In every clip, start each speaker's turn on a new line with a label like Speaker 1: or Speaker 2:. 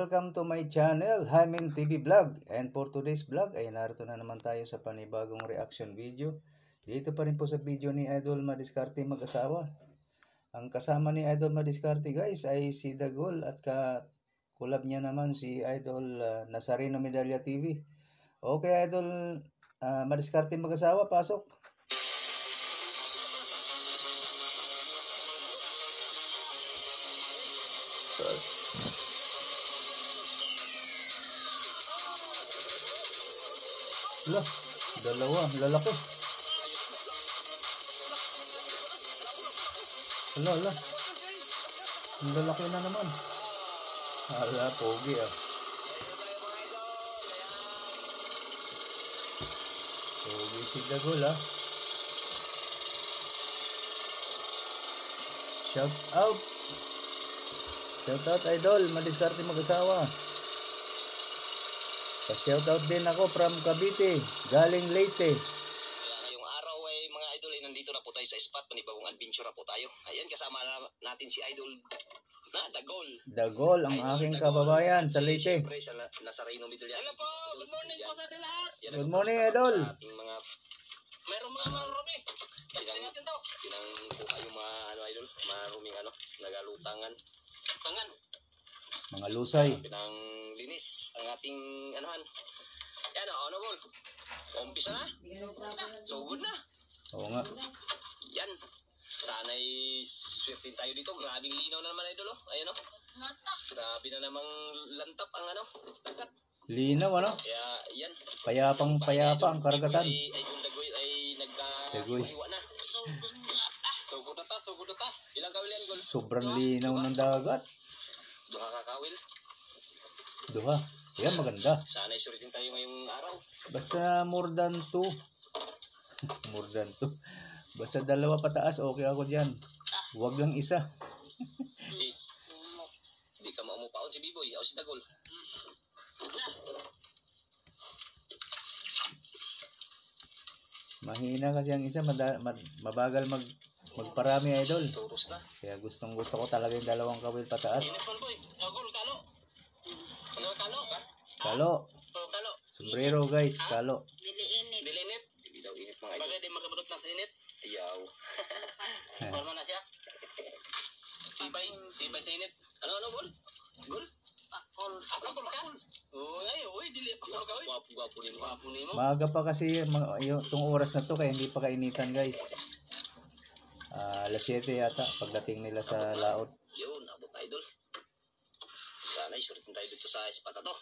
Speaker 1: welcome to my channel, Hymen TV Vlog. And for today's vlog ay narito na naman tayo sa panibagong reaction video. Dito pa rin po sa video ni Idol Madiskarte mag-asawa. Ang kasama ni Idol Madiskarte guys ay si Dagol at ka-collab niya naman si Idol Nazareno Medalla TV. Okay Idol Madiskarte mag-asawa, pasok. Lah, dalawa, lalaki. Ala. Ang lalaki na naman. Ala, pogi ah. Pogi si Dagol ah. Shout out. Shout out Idol Madiskarte mag-asawa. Pa-shoutout din ako from Cavite, galing Leyte.
Speaker 2: Ngayong araw ay mga idol ay nandito na po tayo sa spot, panibagong adventure na po tayo. Ayan, kasama natin si Idol Dagol.
Speaker 1: Dagol, ang aking kababayan sa Leyte.
Speaker 2: Siyempre, siya Nazareno Medalla.
Speaker 3: Hello po, good morning po sa ating lahat.
Speaker 1: Good morning Idol.
Speaker 2: Sa ating mga
Speaker 3: Mayroong mga marumi. Tingnan natin to.
Speaker 2: pinangkuha yung mga idol, maruming nagalutangan.
Speaker 3: Tangan.
Speaker 1: Mga lusay.
Speaker 2: Pinanglinis ang ating anuhan. Yan o, Gol? Umpisa na? So good na.
Speaker 1: Oo nga.
Speaker 2: Yan. Sana'y swerte tayo dito. Grabing linaw na naman idol. Ayan o. Grabe na namang lantap ang dagat.
Speaker 1: Linaw ano?
Speaker 2: Kaya yan.
Speaker 1: Payapang payapa ang karagatan.
Speaker 2: Ay kung Dagoy ay nagka-iwa na. So good na ta. Ilang kawil yan, Gol?
Speaker 1: Sobrang linaw ng dagat.
Speaker 2: Duha kakawil.
Speaker 1: Duha. Yan maganda.
Speaker 2: Sana'y suritin tayo ngayong araw.
Speaker 1: Basta more than 2. More than 2. Basta dalawa pataas, okay ako dyan. Huwag lang isa.
Speaker 2: Di ka maumupaon si Biboy o si Dagol.
Speaker 1: Mahina kasi ang isa, mabagal magparami Idol.
Speaker 2: Turos na.
Speaker 1: Kaya gustong gusto ko talaga yung dalawang kawil pataas.
Speaker 3: Gol, kalo. Ano kalo?
Speaker 1: Kalo.
Speaker 3: Kalo.
Speaker 1: Sombrero guys, kalo.
Speaker 3: Diliinit.
Speaker 2: Dilinit. Hindi daw init mga idol.
Speaker 3: Bagay di magkabudot na sa init.
Speaker 2: Ayaw.
Speaker 3: Forma na siya. Tibay sa init.
Speaker 2: Ano, Gol? Gol?
Speaker 3: Pakol. Pakol ka? Uy, dili pakol ka, uy.
Speaker 2: Gwapo ni mo.
Speaker 3: Wapo ni mo.
Speaker 1: Maaga pa kasi itong oras na to kaya hindi pa kainitan guys. Alas 7 yata pagdating nila sa laot.
Speaker 2: Yun, abot idol. Sana'y suritin tayo dito sa spot na to.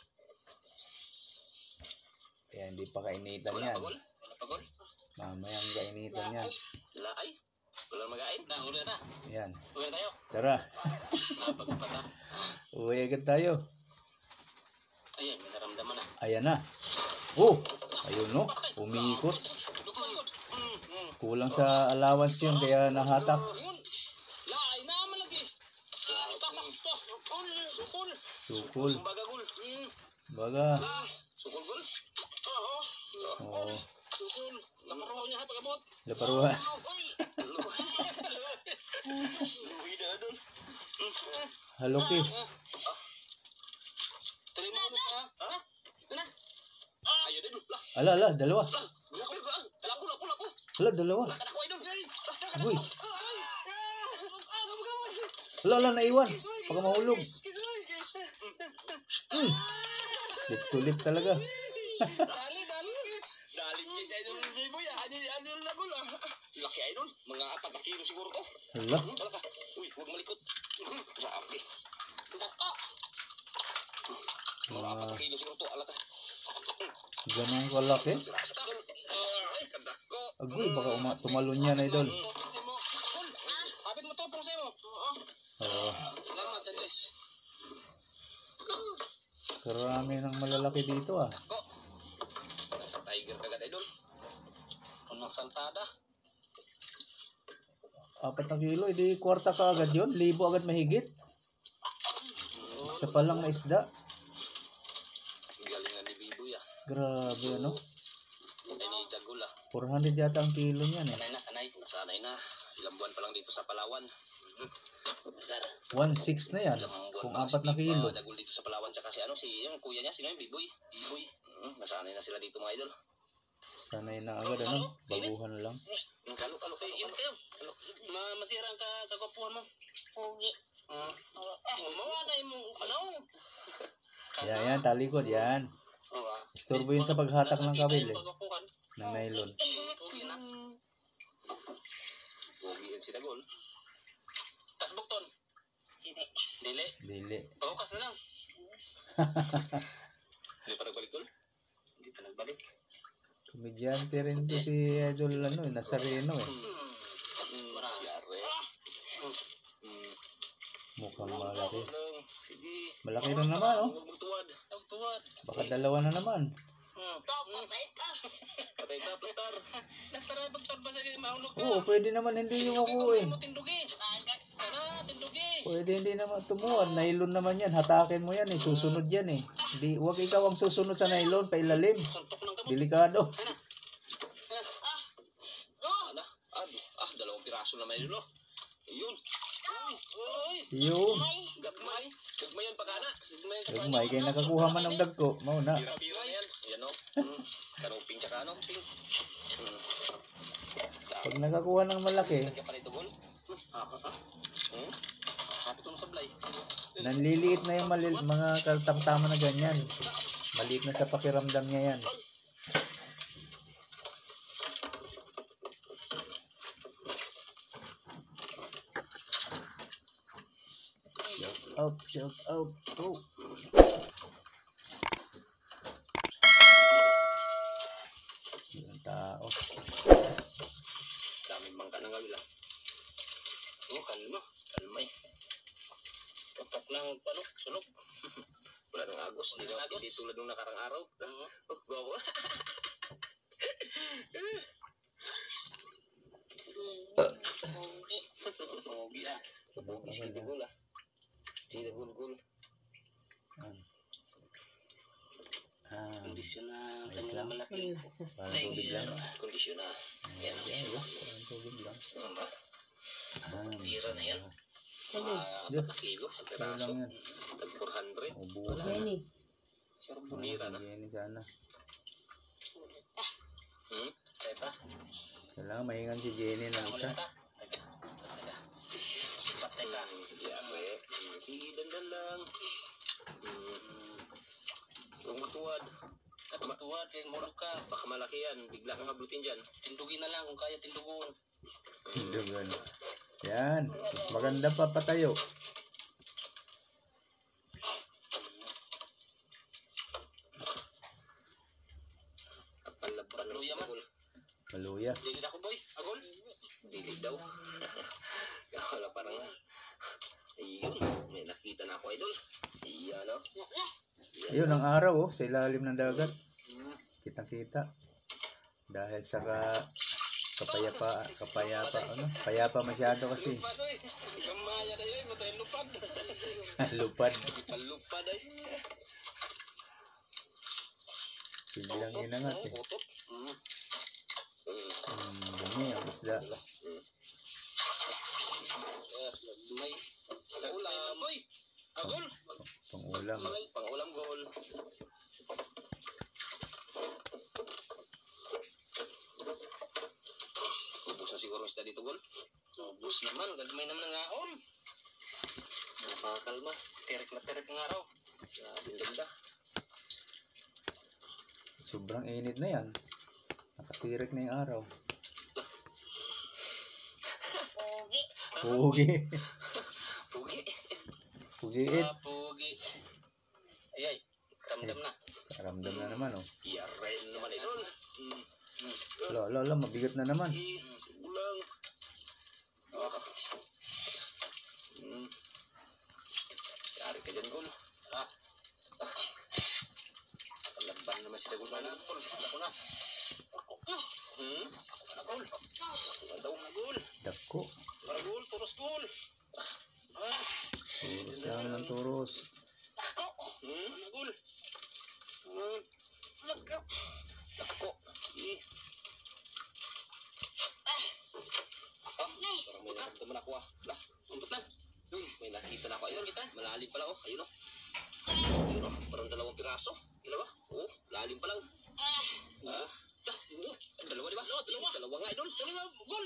Speaker 1: Kaya hindi pa kainitan
Speaker 2: Wala
Speaker 1: yan.
Speaker 2: pa, Gol? Wala pa, Gol?
Speaker 1: Mamayang kainitan yan.
Speaker 2: Wala ay. Wala magain.
Speaker 3: Uli na.
Speaker 1: Yan.
Speaker 3: Uwi na tayo.
Speaker 1: Tara.
Speaker 3: Napagpata.
Speaker 1: Uwi agad tayo.
Speaker 3: Ayan, may naramdaman na.
Speaker 1: Ayan na. Oh! Ayun no. Umiikot.
Speaker 3: Likod.
Speaker 1: Kulang sa allowance yun kaya nahatak.
Speaker 3: Yun. Laay na malagi. Sukul.
Speaker 1: Sukul.
Speaker 2: Sumbaga, Gol.
Speaker 1: Baga.
Speaker 2: Sukul, Gol.
Speaker 1: Oo.
Speaker 3: Sukul. Naparuhaw niya ha pag-abot.
Speaker 1: Laparuha.
Speaker 2: Uwi na, Idol.
Speaker 1: Haloki.
Speaker 3: Tuloy mo ulit ha. Ha? Ito na.
Speaker 2: Ayun, Idol.
Speaker 1: Ala, dalawa.
Speaker 2: Lako.
Speaker 1: Ala, dalawa.
Speaker 2: Ako, Idol.
Speaker 1: Uy. Ala, naiwan. Baka mahulog. Lip talaga.
Speaker 3: Dali, guys.
Speaker 2: Daling guys, Idol Biboy. Idol na, Gol. Laki, Idol. Mga 4 na kilo siguro to.
Speaker 1: Ala.
Speaker 2: Wala ka. Uy, huwag malikot. Grabe. Mga 4 na kilo siguro to. Ala ka.
Speaker 1: Ganun kalaki.
Speaker 2: Grasa ta. Ay, kadako.
Speaker 1: Agoy, baka tumalon yan Idol.
Speaker 3: Hapit mo to, pungsay mo.
Speaker 1: Oo.
Speaker 3: Salamat sa Diyos.
Speaker 1: Karami ng malalaki dito ah.
Speaker 2: Ko. Tiger kagad, Idol.
Speaker 3: Unang saltada.
Speaker 1: 4 na kilo, edi kwarta ka agad yun. 1,000 agad mahigit. Isa pa lang na isda.
Speaker 2: Galing na ni Biboy ah.
Speaker 1: Grabe ano.
Speaker 2: Ay, ni Dagol ah.
Speaker 1: 400 yata ang kilo niyan eh.
Speaker 2: Sanay na. Ilang buwan pa lang dito sa Palawan.
Speaker 1: 1.6 na yan.
Speaker 2: Ilang buwan
Speaker 1: Kung
Speaker 2: parang
Speaker 1: 4 na
Speaker 2: si Bibo,
Speaker 1: kilo.
Speaker 2: dagol dito sa Palawan, tsaka si ano, si yung kuya niya, sino yung Biboy? Biboy. Nasanay na sila dito mga idol.
Speaker 1: Sanay na agad, ano? Baguhan lang.
Speaker 2: Kalo,
Speaker 3: Init kayo. Masira ang kagwapuhan mo.
Speaker 4: Pogi.
Speaker 3: Mawala yung ano.
Speaker 1: Yan, talikod, yan. Istorbo yun sa paghatak ng kabil, eh.
Speaker 3: Kagwapuhan.
Speaker 1: Ng nylon.
Speaker 3: Pogi na.
Speaker 2: Pogi yan si Dagol.
Speaker 3: Tas bukton.
Speaker 4: Hindi.
Speaker 3: Dili.
Speaker 1: Dili.
Speaker 3: Pagkukas na lang.
Speaker 2: Hindi pa nagbalik Gol?
Speaker 3: Hindi pa nagbalik.
Speaker 1: Komedyante rin to si Idol, ano, eh. Nazareno, eh.
Speaker 2: Si Are.
Speaker 1: Mukhang malaki.
Speaker 2: Sige.
Speaker 1: Malaki rin naman, oh.
Speaker 2: Huwag magtuwad.
Speaker 3: Tuwad.
Speaker 1: Baka 2 na naman.
Speaker 4: Patay ka.
Speaker 2: Patay ka, plastar.
Speaker 3: Nastara bukton ba sa mahulog ka?
Speaker 1: Oo, pwede naman hindi yung ako, eh.
Speaker 3: Tindugi. Tindugi.
Speaker 1: Pwede hindi naman tumuhan. Nylon naman yan. Hatakin mo yan, eh. Susunod yan, eh. Hindi, huwag ikaw ang susunod sa nylon. Pailalim.
Speaker 3: Suntok ng kamot.
Speaker 1: Delikado.
Speaker 2: Dalawang piraso na may dulo. Ayun. Uy.
Speaker 1: Yun.
Speaker 2: Gagmay. Gagmay yan pagkana.
Speaker 1: Huwag may kayo nakakuha man ng dagko. Mauna.
Speaker 2: Pira-pira na yan. Yan o. Kanuping tsaka ano.
Speaker 1: Pag nakakuha ng malaki,
Speaker 2: Saan ka pa rito, Gol?
Speaker 3: Kapit mo sablay.
Speaker 1: nanliliit na yung mga katamtama na ganyan. Maliit na sa pakiramdam niya yan. Shout out. Oh. Yung tao.
Speaker 2: Daming bangka ng kabila.
Speaker 3: Kalma.
Speaker 2: Kalmay.
Speaker 3: Tutok ng ano, sunog.
Speaker 2: Wala nang agos.
Speaker 3: Wala nang agos.
Speaker 2: Hindi tulad nung nakarang araw. Gwapo.
Speaker 4: Pogi.
Speaker 2: Pogi ah. Pogi si Dagol ah. Si Dagol.
Speaker 3: Kondisyon na
Speaker 1: Ayos
Speaker 3: kanyang
Speaker 1: lang.
Speaker 3: malaki.
Speaker 1: Parang tubig lang.
Speaker 2: Kondisyon na. Yan ang
Speaker 1: Yan, parang tubig lang.
Speaker 2: Ano ba?
Speaker 1: Ah,
Speaker 2: Tira na yan. Mga 4 kilo sa piraso.
Speaker 1: lang yan.
Speaker 2: Tag 400.
Speaker 1: Ubusan na.
Speaker 4: Jenny.
Speaker 2: Tira na.
Speaker 1: Yan sana.
Speaker 3: Kaya pa.
Speaker 1: Kailangan mahingan si Jenny ng isa.
Speaker 3: Teka. Patay ka.
Speaker 2: Yare. Sige, dandan lang. Huwag matuwad.
Speaker 3: At matuwad, kaya mulog ka.
Speaker 2: Baka malaki yan. Bigla kang hablutin dyan.
Speaker 3: Tindugin na lang kung kaya tindugon.
Speaker 1: Dugan. Yan. Mas maganda pa patayo.
Speaker 2: Palaban naman si Dagol.
Speaker 1: Maluya.
Speaker 3: Dili ako boy. Agol.
Speaker 2: Dili daw. Wala parang ayun. May nakita na ako, idol. Iyan o.
Speaker 1: Ayun, ang araw, oh. Sa ilalim ng dagat. Kitang-kita. Dahil sa payapa masyado kasi.
Speaker 3: Lupad oy. Gamaya na yun. Matayin lupad.
Speaker 1: Lupad.
Speaker 2: Palupad ay.
Speaker 1: Biglang inangat, eh.
Speaker 2: Utot.
Speaker 1: Dumi ang isda.
Speaker 3: May ulam. Boy. Agol.
Speaker 1: Pang-ulam.
Speaker 2: Pang-ulam, Gol. Ubus na siguro isda dito, Gol.
Speaker 3: Ubus naman. Gagmay naman ng aon.
Speaker 2: Nakakalma.
Speaker 3: Tirik na tirik ang araw.
Speaker 2: Grabe ang ganda.
Speaker 1: Sobrang init na yan. Nakatirik na yung araw.
Speaker 4: Pogi.
Speaker 1: Pugi.
Speaker 2: Pugi.
Speaker 1: Pugiit.
Speaker 3: Pugi. Ayay. Ramdam na.
Speaker 1: Karamdam na naman, oh.
Speaker 2: Yare naman, idol.
Speaker 1: Lo, mabigat na naman.
Speaker 2: Sigulang. Yari ka dyan, Gol. Palaban naman si Dagol.
Speaker 3: Ako na. Agol.
Speaker 2: Daw na, Gol.
Speaker 1: Dako.
Speaker 3: Agol. Turos gol.
Speaker 1: Turos lang ng turos.
Speaker 3: Agol.
Speaker 2: Dako. Parang may nakamdaman ako ah. Lah,
Speaker 3: Umbot na.
Speaker 2: may nakita na ako. Ayun.
Speaker 3: kita.
Speaker 2: Malalim pa lang, oh. Ayun, oh. Ayun, oh. Parang 2 piraso. Dalawa. Oh, lalim pa lang. Dalawa, di ba? Dalawa nga, idol.
Speaker 3: Dalawa gol.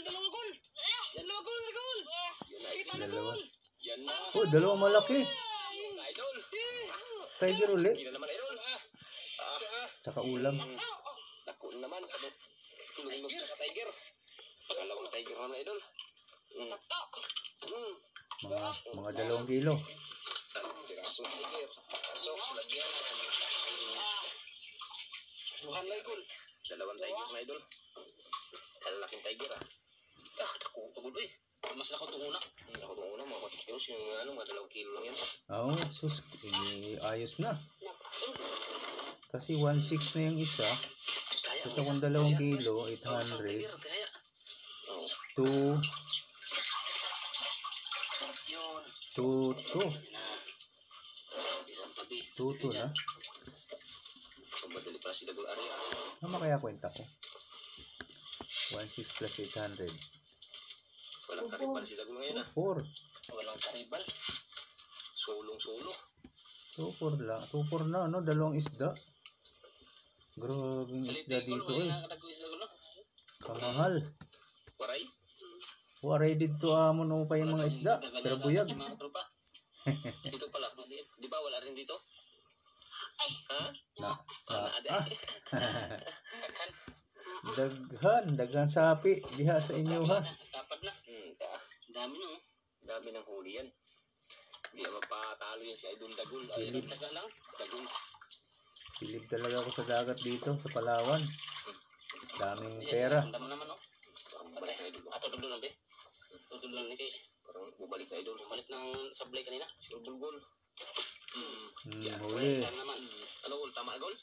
Speaker 3: Yan, 2 gol.
Speaker 2: Yan na,
Speaker 3: Kita na
Speaker 1: Dalawa.
Speaker 3: gol.
Speaker 2: Yan na.
Speaker 1: Oh, dalawang malaki.
Speaker 2: Idol.
Speaker 1: Tiger uli.
Speaker 2: Hindi na naman, idol.
Speaker 1: Tsaka ulam.
Speaker 2: Naku naman. Tulong sa ka-tiger. Pangalawang tiger naman, idol.
Speaker 1: Mga 2 kilo.
Speaker 2: Pirasong tiger. Pasok, lagyan.
Speaker 3: Buhan na gol.
Speaker 2: 2 tiger na, idol. Kalalaking tiger, ah. Naku, pagod, eh.
Speaker 3: Mas na ko tunguna.
Speaker 2: Ako itong una, mga 40 kilos. Yung mga 2 kilo lang yan.
Speaker 1: Oo, sus. Ayos na. Kasi 1.6 na yung isa. Ito kung 2 kilo, 800.
Speaker 3: Kaya.
Speaker 2: Oo.
Speaker 1: 2 na.
Speaker 2: Madali para sila gul area.
Speaker 1: Ano kaya kwenta ko? 1.6 plus 800.
Speaker 2: Walang karibal sila gul ngayon, ah.
Speaker 1: 4.
Speaker 3: Walang karibal.
Speaker 2: Sulong-sulo.
Speaker 1: 2.4 lang. 2.4 na, no? 2 isda. Grabing isda dito, eh. Kamahal.
Speaker 2: Waray.
Speaker 1: Waray dito amon mo pa yung mga isda. Pero buyag.
Speaker 2: Dito pala. Di ba wala rin dito? Ha?
Speaker 1: Daghan sapi diha sa inyo, ha.
Speaker 3: Dapat na. Dami no.
Speaker 2: Dami ng huli yan. Hindi mapatalo yan si Idol Dagul.
Speaker 1: Pilip.
Speaker 3: Saka lang.
Speaker 2: Dagul.
Speaker 1: Pilip talaga ako sa dagat dito sa Palawan. Daming pera.
Speaker 3: Dami naman no.
Speaker 2: Balik na Idol.
Speaker 3: Ato dulo na be. Dulo na ni kay.
Speaker 2: Parang bubalik na Idol.
Speaker 3: Balik ng sablay kanina.
Speaker 2: Si Bulgol.
Speaker 1: Huli.
Speaker 3: Naman.
Speaker 2: Ano gol? Tama gol?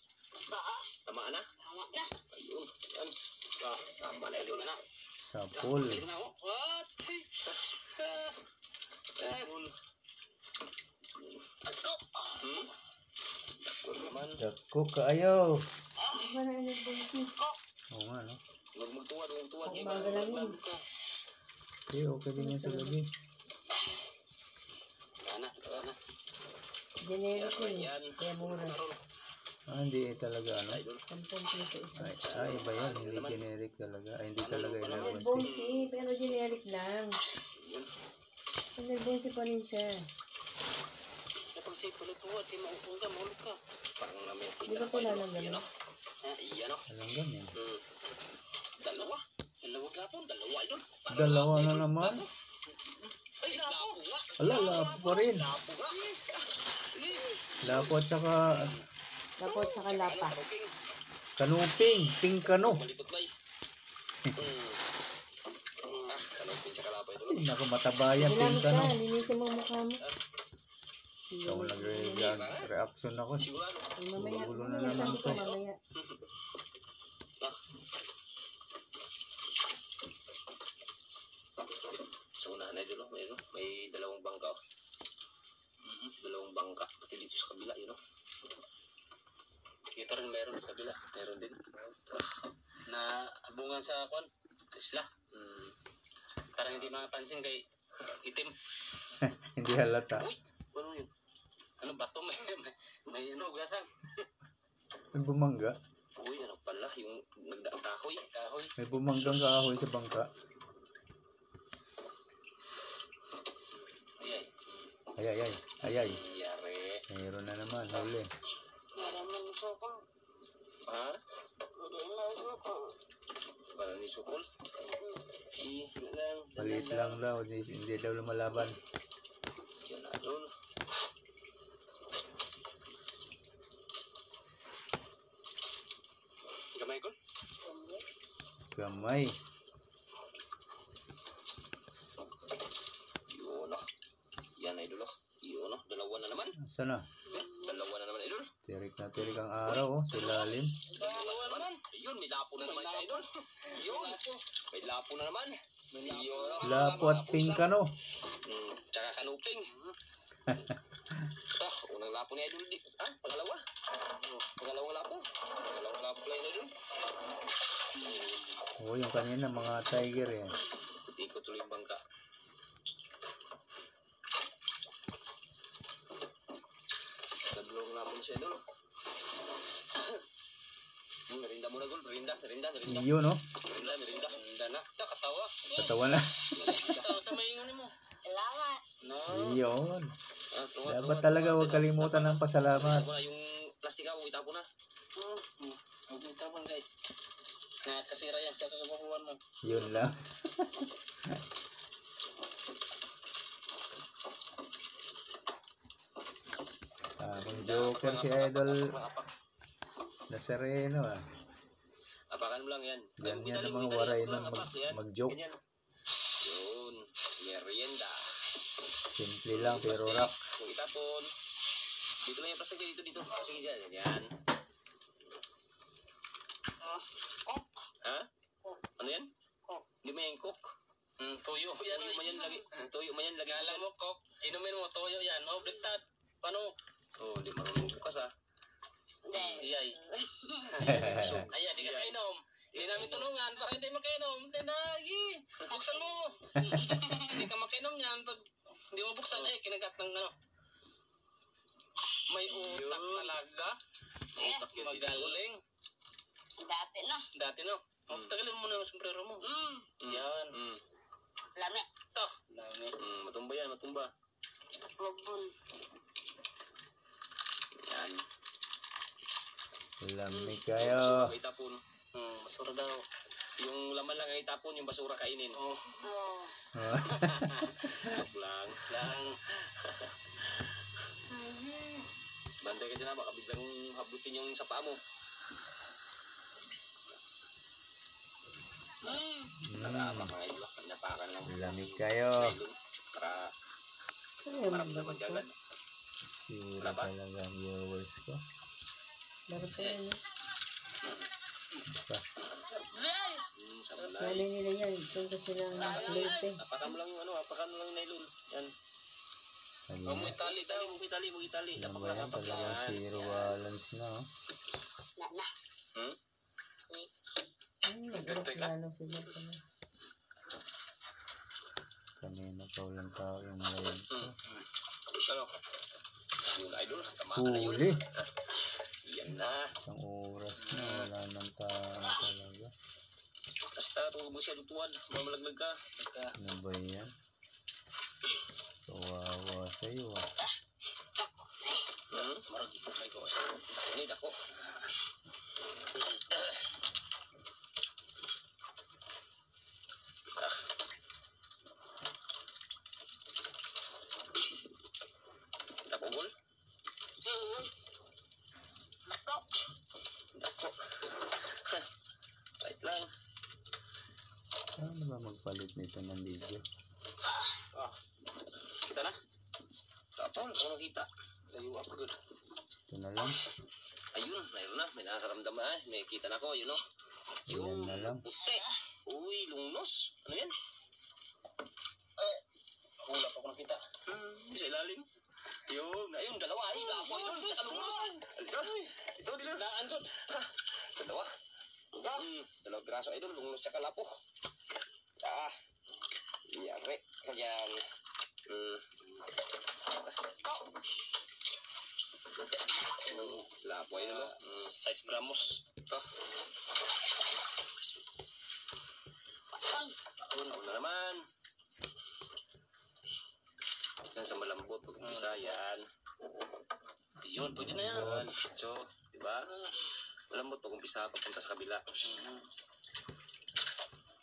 Speaker 2: Tama na?
Speaker 4: Tama na.
Speaker 2: Ayun. Yan. Tama na Idol na.
Speaker 1: Sapol.
Speaker 3: What?
Speaker 2: Dagul.
Speaker 4: Ako.
Speaker 2: Dagul naman.
Speaker 1: Dako kaayo. Oo nga, no?
Speaker 2: Huwag magtuwad.
Speaker 1: Okay din yan sa gabi.
Speaker 3: Wala na.
Speaker 4: Generic
Speaker 2: Yan.
Speaker 4: Kaya mura.
Speaker 1: Hindi talaga, ano?
Speaker 2: Idol.
Speaker 4: 10 pesos.
Speaker 1: Iba yan. Hindi generic talaga. Hindi talaga
Speaker 4: May
Speaker 1: 11C.
Speaker 4: bonsi, pero generic lang. May bonsi pa rin siya.
Speaker 3: Kapag say pala tuwad, di maupong ka, mahulog ka.
Speaker 2: Parang namin.
Speaker 4: Di ba pala lang
Speaker 2: Yan,
Speaker 4: gano'n?
Speaker 2: oh. Yan, oh.
Speaker 1: Alam ganyan.
Speaker 2: Dalawa. Dalawa, Idol.
Speaker 1: Dalawa na naman.
Speaker 2: Ay, lapo nga.
Speaker 1: Ala, lapo pa rin.
Speaker 2: Lapo nga.
Speaker 1: Lapo at saka
Speaker 4: Tapos sa kalapa.
Speaker 1: kanuping. Pink kano.
Speaker 2: Malikot bay. Kanupin sa kalapa ito.
Speaker 1: Ay, naku, matabayan. Pink
Speaker 4: Ginamit
Speaker 1: kano.
Speaker 4: ka, linisin mo ang mukha mo.
Speaker 1: So, nag-reaction ako.
Speaker 2: Sigurado.
Speaker 4: Mamaya,
Speaker 1: Gulo na naman
Speaker 4: sabi ko
Speaker 1: to.
Speaker 4: mamaya.
Speaker 2: Sa unahan na Idol, may 2 bangka. 2 bangka. Pati dito sa kabila, yun, oh.
Speaker 3: Kita rin meron sa kabila.
Speaker 2: Meron din.
Speaker 3: Na abungan sa kwan. Isla. Parang hindi mapansin kay itim.
Speaker 1: Hindi halata.
Speaker 3: Uy, ano yun? Ano bato? May ano, gasang.
Speaker 1: May bumangga.
Speaker 2: Uy, ano pala, yung nagdaang kahoy.
Speaker 3: Kahoy.
Speaker 1: May bumanggang kahoy sa bangka. Ayay.
Speaker 2: Yari.
Speaker 1: Mayroon na naman. Huli.
Speaker 4: Maraming sukol.
Speaker 2: Ha?
Speaker 4: Maraming sukol.
Speaker 2: Parang ni Sukol.
Speaker 1: Maliit lang daw. Hindi daw lumalaban.
Speaker 2: Yan, Idol.
Speaker 3: Gamay ko?
Speaker 1: Gamay.
Speaker 2: Yun, oh. Yan, Idol, oh. Yun, oh. 2 na naman.
Speaker 1: Saan na?
Speaker 2: 2 na naman, Idol.
Speaker 1: Tirik na tirik ang araw, oh. Sa ilalim.
Speaker 2: 2 naman. Ayun, may lapo na naman si Idol. Yun. May lapo na naman. Yun, oh.
Speaker 1: Lapo at pink kano.
Speaker 2: Tsaka kanuping. Unang lapo ni Idol. Pangalawa. Pangalawang lapo. Pangalawang lapo lang Idol.
Speaker 1: Oh, yung kanina, mga tiger yan.
Speaker 2: Hindi ko tuloy yung bangka. Tulong na po siya doon. Merinda muna gol, merinda.
Speaker 1: Iyo, no?
Speaker 2: Merinda na. Katawa.
Speaker 1: Katawa na.
Speaker 3: Katawa sa maingon mo.
Speaker 4: Salamat.
Speaker 3: No.
Speaker 1: Iyon. Dapat talaga huwag kalimutan ng pasalamat.
Speaker 2: Ako na yung plastic ako, itapo na.
Speaker 3: Huwag mo itapon guys. Nakasira yan sa kakabuhan mo.
Speaker 1: Yun lang. Ang joker si Idol Nazareno ah.
Speaker 2: Apakan mo lang yan.
Speaker 1: Ganyan ang mga waray nun mag-joke.
Speaker 2: Ganyan. Yun. Merienda.
Speaker 1: Simple lang pero rock.
Speaker 2: Kung itapon. Dito lang yung plastic dito. Sige dyan. Yan. Ha? Ano yan? Hindi mo yan cook.
Speaker 3: Tuyo yan.
Speaker 2: Tuyo man yan lagi. Tuyo man yan lagi.
Speaker 3: Alam mo, Kok. Inumin mo, tuyo yan. Oh, bliktad. Paano?
Speaker 2: Oh, di marunong bukas ah.
Speaker 3: Iyay. Ayan, di ka kainom. Hindi namin tulungan para hindi makainom. Tinagi. Buksan mo. Hindi ka makainom yan. Pag hindi mo buksan, kinagat ng ano. May utak talaga.
Speaker 2: Utak yan si
Speaker 3: Magaling. Dati no. Tagalin mo na yung sombrero mo. Yan.
Speaker 4: Lamig.
Speaker 3: Ito. Dami.
Speaker 2: Matumba yan, matumba.
Speaker 4: Lubon.
Speaker 2: Yan.
Speaker 1: Lamig kayo.
Speaker 2: May tapon.
Speaker 3: Basura daw.
Speaker 2: Yung laman lang ay tapon, yung basura kainin.
Speaker 3: Oh.
Speaker 2: Joke lang. Bantay ka dyan baka biglang hablutin yung sa paa mo. Para mga ilo, napakan lang.
Speaker 1: Lamig kayo.
Speaker 2: Para naman agad.
Speaker 1: Sira talaga ang viewers ko.
Speaker 4: Laro pa yan eh.
Speaker 2: Sablay.
Speaker 4: Lalo nila yan. Punta silang lute.
Speaker 2: Apakan mo lang yung nylon. Yan.
Speaker 1: Kanina.
Speaker 2: Itali daw, itali.
Speaker 1: Ano ba yan? Talagang zero balance na oh.
Speaker 4: Nagulap lalo sila.
Speaker 1: Kanina pa walang tao yung live ko.
Speaker 2: Ano? Yung idol, tama na yun.
Speaker 1: Huli.
Speaker 2: Yan na.
Speaker 1: Isang oras na wala nang tao talaga.
Speaker 2: Basta kung mo siya lutuan, mamalaglag ka.
Speaker 1: Ano ba yan? Kawawa sa'yo ah.
Speaker 2: Marag may ko sa ini dako. Tapogol. Dako. Right lang.
Speaker 1: Ano ba magpalit nito ng video?
Speaker 2: Kita na. Tapos kung nakita. Sayo ako good.
Speaker 1: Ito na lang.
Speaker 2: Ayun, mayroon na. May nakakaramdam na. May kita na ko. Yun o.
Speaker 1: Yan na lang.
Speaker 2: Puti. Uy, lungnos. Ano yan?
Speaker 3: Wala pa ako nakita.
Speaker 2: Sa ilalim. Yun. Ayun, dalawa. Ay, ako ito. Tsaka lungnos. Ito, dito.
Speaker 3: Laan ko.
Speaker 2: Dalawa. Dalawang piraso. Idol, lungnos tsaka lapo. Yari. Kanyang. Lapo ay naman.
Speaker 3: 6 gramos.
Speaker 2: Ito. Una naman. Yan sa malambot. Pag-umpisa yan.
Speaker 3: Yun, pwede na yan.
Speaker 2: So, diba? Malambot pag-umpisa. Papunta sa kabila.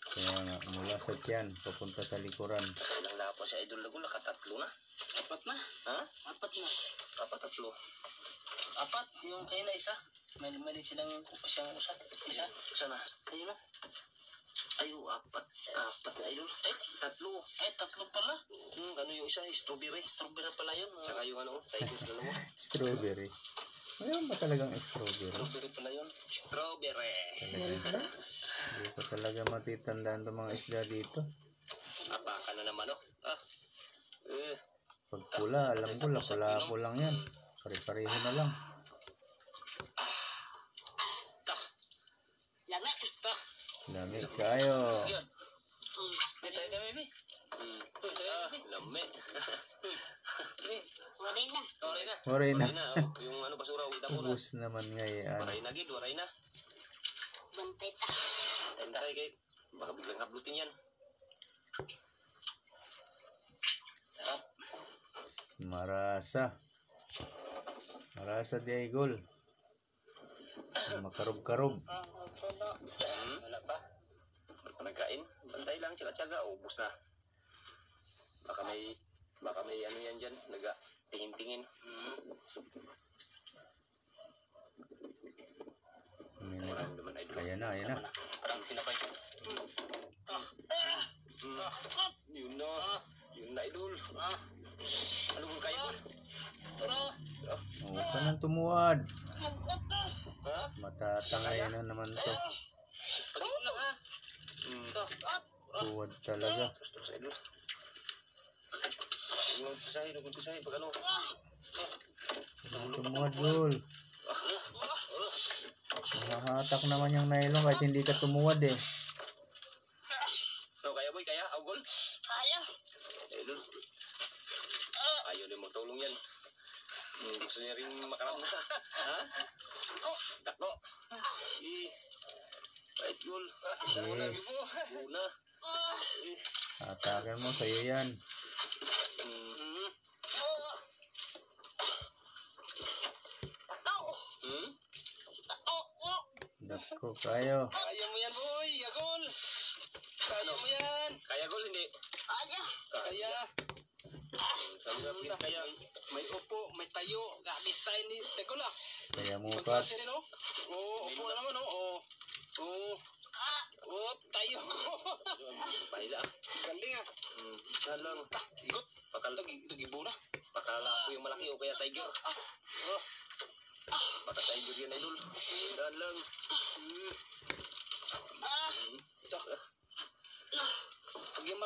Speaker 1: Kaya nga, mula sa tiyan, papunta sa likuran.
Speaker 2: Ilang lapo sa idol na gula. Katatlo na.
Speaker 3: 4 na.
Speaker 2: Ha?
Speaker 3: 4 na.
Speaker 2: Tatlo.
Speaker 3: 4. Yung kayo na isa. May silang siyang isa.
Speaker 2: Sana?
Speaker 3: Ayun na.
Speaker 2: Ayo, apat na idol. Tatlo.
Speaker 3: Tatlo pala.
Speaker 2: Ano yung isa? Strawberry.
Speaker 3: Strawberry pala yun.
Speaker 2: Tsaka yung ano, tiger dalawa.
Speaker 1: Strawberry. Mayroon ba talagang strawberry?
Speaker 3: Strawberry pala yun.
Speaker 2: Strawberry.
Speaker 1: Hindi ko talaga matitandaan itong mga isda dito.
Speaker 2: Apakan na naman, oh.
Speaker 1: Pag pula, alam ko, lapo lang yan. Pare-pareho na lang. Lamig kayo.
Speaker 3: Yun. May tayo ka, baby.
Speaker 2: Lame.
Speaker 3: Okay na.
Speaker 1: Oray na.
Speaker 2: Ayun na, oh. Yung ano, basura. Wita ko na.
Speaker 1: Ubus naman ngayon.
Speaker 2: Waray na, Gid. Waray na.
Speaker 3: Bantay ta.
Speaker 2: Tayo kay baka biglang hablutin yan. Sarap.
Speaker 1: Marasa. Marasa di Idol. Makarob-karob.
Speaker 2: Wala pa. Nagkain. Bantay lang. Tsaga-tsaga. Ubus na. Baka may ano yan dyan. Tingin-tingin.
Speaker 1: Ayan na.
Speaker 2: Parang pinapay. Yun na, Idol. Ano kung kaya ko?
Speaker 1: Huwag ka nang tumuwad.
Speaker 2: Ha?
Speaker 1: Matatangay na naman to.
Speaker 2: Pagod lang ha.
Speaker 1: Tuwad talaga.
Speaker 2: Gusto sa Idol. Huwag pisahin. Pag ano.
Speaker 1: Huwag tumuwad, Dol. Mahahatak naman yung nylon kahit hindi ka tumuwad eh.
Speaker 2: No, kaya boy, kaya? Augol?
Speaker 3: Kaya.
Speaker 2: Idol. Ayaw din magtulong yan. Gusto niya rin makaramda. Ha? Takbo. Right, Gol.
Speaker 1: Yes.
Speaker 2: Una.
Speaker 1: Atakin mo, sa'yo yan. Dako kayo.
Speaker 2: Kaya mo yan, boy. Agol. Kaya mo yan. Kaya, Gol, hindi.
Speaker 3: Kaya.
Speaker 2: Kaya. Sabi na, Pin, kaya. May upo, may tayo. Gabis tayo ni Tegol, ah.
Speaker 1: Kaya mo kat.
Speaker 2: Upo na naman, oh. Tayo. Pahila. Galing, ah. Galang. Igot. Nagibo na. Pakala ko yung malaki o kaya tiger. Baka tiger yan, Idol. Galang.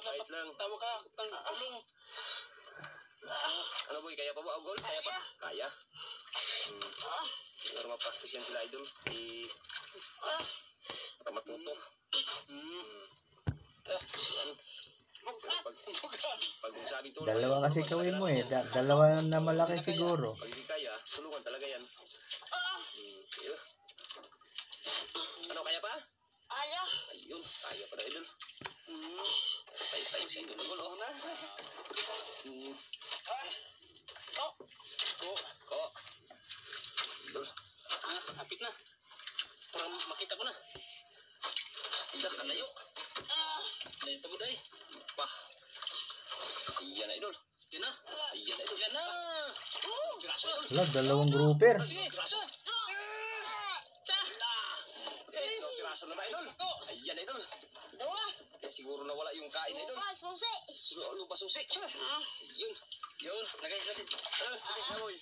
Speaker 2: Kahit lang.
Speaker 3: Tawa ka. Tulong.
Speaker 2: Ano boy, kaya pa ba, Augol? Kaya pa? Kaya. Pero mapastos yan sila, Idol. Baka matuto. Pag sabi tulong.
Speaker 1: Dalawa kasi kawin mo eh. Dalawa na malaki siguro.
Speaker 2: Pag hindi kaya, tulungan talaga yan. Ano, kaya pa?
Speaker 3: Kaya.
Speaker 2: Ayun, kaya pa na, Idol. Tayo si Idol, Augol, oh. Ko. Idol. Hapit na. Parang makita ko na. Tidak kalayo. Dito mo day. Pah. Ayan na, Idol. Ayan na. Ayan na. Graso.
Speaker 1: Wala, dalawang grouper.
Speaker 2: Sige, graso. Graso na ba, Idol? Ayan, Idol.
Speaker 3: Dua.
Speaker 2: Kaya siguro nawala yung kain, Idol.
Speaker 3: Susi.
Speaker 2: Lupa susi. Yun. Lagay natin. Boy.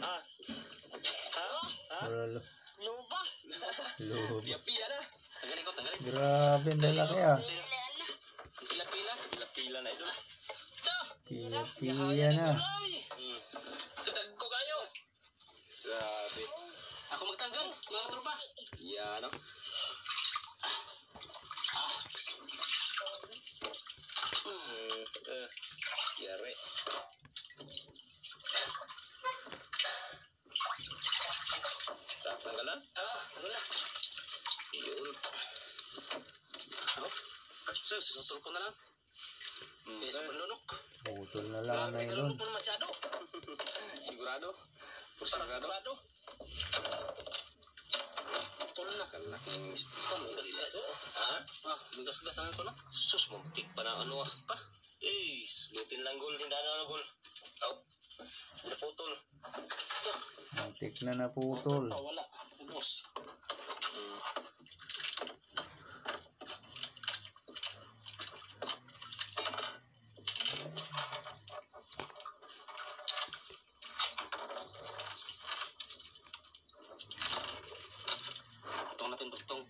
Speaker 2: Ha?
Speaker 1: Wala,
Speaker 3: Luba.
Speaker 1: lubos.
Speaker 2: Pila na. Tanggalin ko.
Speaker 1: Grabe, ang lalaki ah.
Speaker 2: Pila na, Idol.
Speaker 1: Piya na.
Speaker 2: Tudag ko kayo. Grabe. Ako magtanggal, mga tropa. Yan, no? Yari. Tanggal lang? Tanggal lang. Yun. Sus. Nutol ko na lang. Yes, manunok.
Speaker 1: Putol na lang na yun.
Speaker 2: Nutol masyado. Sigurado? Sigurado? Nutol na. Kalaking mistikon. Lugas-gas, oh. Ha? Lugas-gasan ko na. Sus, muntik pa na ano ah. Pa? Lutin lang, Gol. Hindi na Gol. Naputol.
Speaker 1: Muntik na naputol.
Speaker 2: Wala. Ubos. Tutong natin, tutong.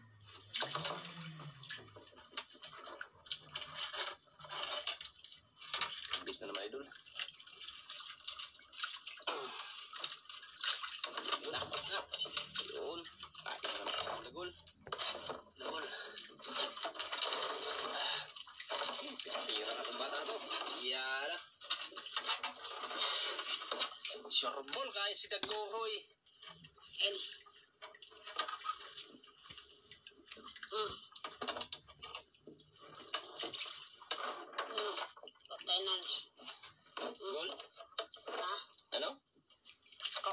Speaker 2: Bit na naman, Idol. Yun. Kain na naman. Lagol. Pinatira na itong bata na to. Yan.
Speaker 3: Sorbol kaya si Daguhoy.
Speaker 5: Patay na ni.
Speaker 3: Gol?
Speaker 5: Ha?
Speaker 3: Ano?
Speaker 5: Ako.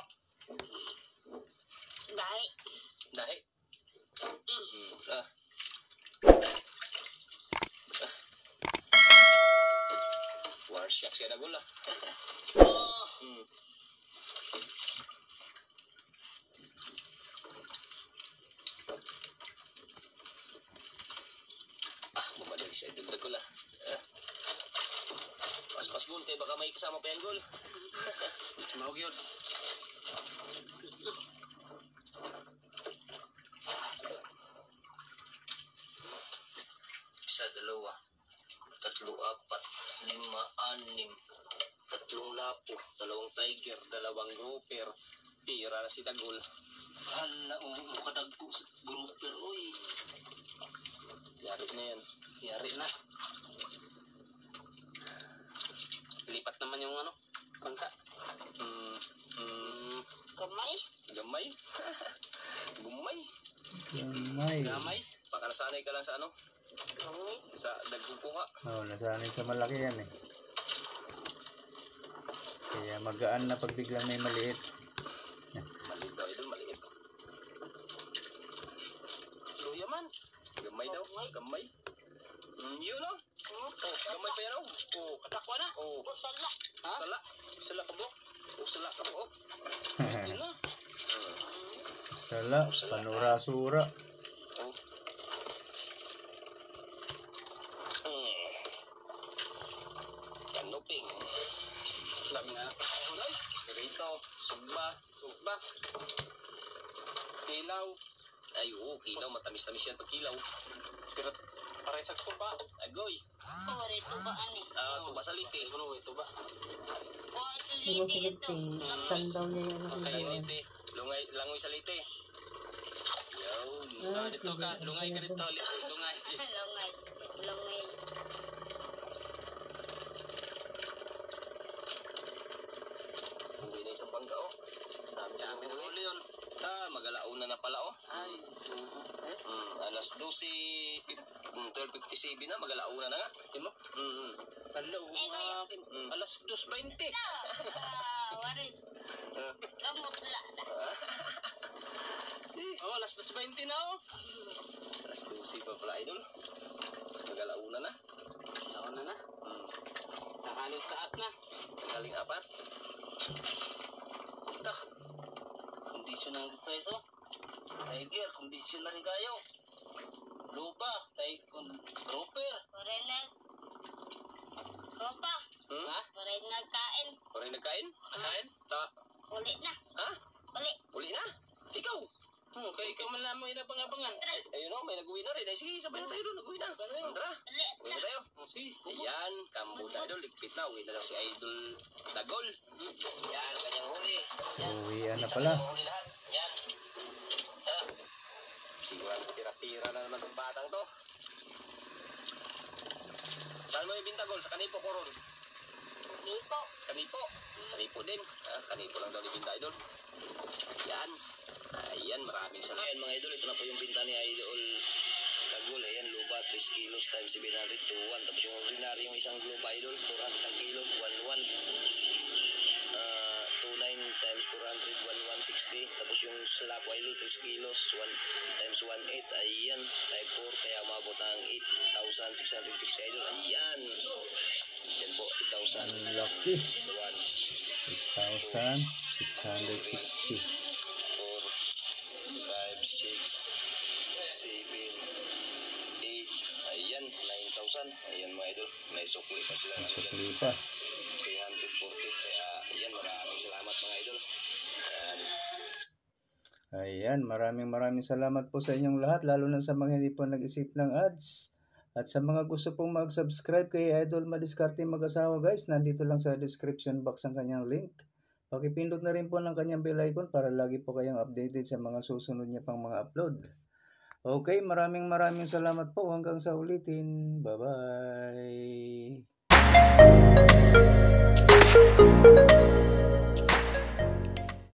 Speaker 5: Dahil.
Speaker 3: Dahi. Ah. War shock siya Dagol ah.
Speaker 5: Oh.
Speaker 3: Bumadali siya Idol Dagol ah. Pas Gol, kaya baka may kasama pa yan Gol. Tumawag yun. Isa, dalawa, tatlo, apat, lima, anim, tatlong lapo, dalawang tiger, dalawang grouper, tira na si Dagol.
Speaker 2: Hala, mukadagpo sa grouper, oy.
Speaker 3: Yari na yan. Yari na. Lipat naman yung ano, bangka.
Speaker 5: Kamay.
Speaker 3: Gamay. Gumay.
Speaker 1: Gamay.
Speaker 3: Gamay. Baka nasanay ka lang sa ano,
Speaker 5: Kamay.
Speaker 3: sa dagkukunga.
Speaker 1: Nasanay sa malaki yan eh. Kaya magaan na pag biglang may maliit.
Speaker 3: Maliit daw, Idol, maliit. Luya man. Gamay daw, gamay. Yun o. Oh, gamay pa yan o. Oh, katakwa na. Oh.
Speaker 5: Usala.
Speaker 3: Ha? Sala. Sala ka buok. Oh, sala ka buok. Yun na.
Speaker 1: Sala, panura-sura.
Speaker 3: Oh. Kanuping. Dami nga na. Uloy. Rito. Sugba. Kilaw. Ay, oo, kilaw. Matamis-tamis yan pag kilaw. Pero, paray sa tuba. Agoy.
Speaker 5: Oh, rito ba ani?
Speaker 3: Tuba sa liti. Ano, tuba.
Speaker 5: Oh, ito
Speaker 4: Di ba
Speaker 5: liti ito.
Speaker 4: saan daw niya yung ano?
Speaker 3: Kaya liti. Langoy sa liti. Yaw. Dito ka. Lungay ka dito. Lungay.
Speaker 5: Langay. Langay.
Speaker 3: Uwi na isang bangka, oh. Dami na ulo yun. Magalauna na pala, oh. Ay. Alas 12:57 na, magalauna na nga. Timo? Hello, alas 2:20.
Speaker 5: Warin. Kamutla na.
Speaker 3: Oh, alas 2:20 na, oh. Alas 12 pa pala, Idol. Magalauna na. Magalauna na. Nakaling saat na. Nakaling apat. Tak. Kondisyon ng size, oh. Tiger, kondisyon na rin kayo. Lupa, grouper.
Speaker 5: Warin na. Ropa.
Speaker 3: Ha?
Speaker 5: Warin nagkain.
Speaker 3: Parang nagkain? Nagkain?
Speaker 5: Uli na.
Speaker 3: Ha?
Speaker 5: Uli.
Speaker 3: Uli na? Ikaw? Kaya ikaw man lang mo inabang-abangan. Ayun o, may nag-uwi na rin. Ay, sige, sabay na tayo doon. Nag-uwi na. Tara.
Speaker 5: Uli.
Speaker 3: Uwi na tayo. Sige. Ayan, kambo na doon. Ligpit na. Uwi na daw si Idol Dagol. Yan, kanyang huli.
Speaker 1: Uwian na pala.
Speaker 3: Huli lahat. Yan. Sigurado pira-pira na naman itong batang to. Saan mo ibinta, Gol? Sa Kanipo, Koron?
Speaker 5: Lipo.
Speaker 3: Kanipo. Kanipo din. Kanipo lang daw ni Binta Idol. Yan. Ayan, maraming salamat. Ayan mga idol, ito na po yung binta ni Idol Dagol. Ayan, lupa 3 kilos times 700 to 1. Tapos yung ordinary yung isang globe Idol, 400 ang kilo, 1,1. 2,9 times 400, 1,160. Tapos yung slap Idol, 3 kilos, 1 times 1,8. Ayan, type 4. Kaya umabot ng 8,660 Idol. Ayan. Yan po, 8,000.
Speaker 1: Lucky.
Speaker 3: 1,
Speaker 1: 6,660.
Speaker 3: 5, 6, 7, 8, ayan, 9,000. Ayan mga idol, may sukli pa sila.
Speaker 1: Sukli pa.
Speaker 3: 340, kaya ayan, maraming salamat mga idol.
Speaker 1: Ayan, maraming salamat po sa inyong lahat, lalo na sa mga hindi po nag-isip ng ads. At sa mga gusto pong mag-subscribe kay Idol Madiskarte Mag-asawa guys, nandito lang sa description box ang kanyang link. Pakipindot na rin po ng kanyang bell icon para lagi po kayong updated sa mga susunod niya pang mga upload. Okay, maraming salamat po. Hanggang sa ulitin. Bye-bye.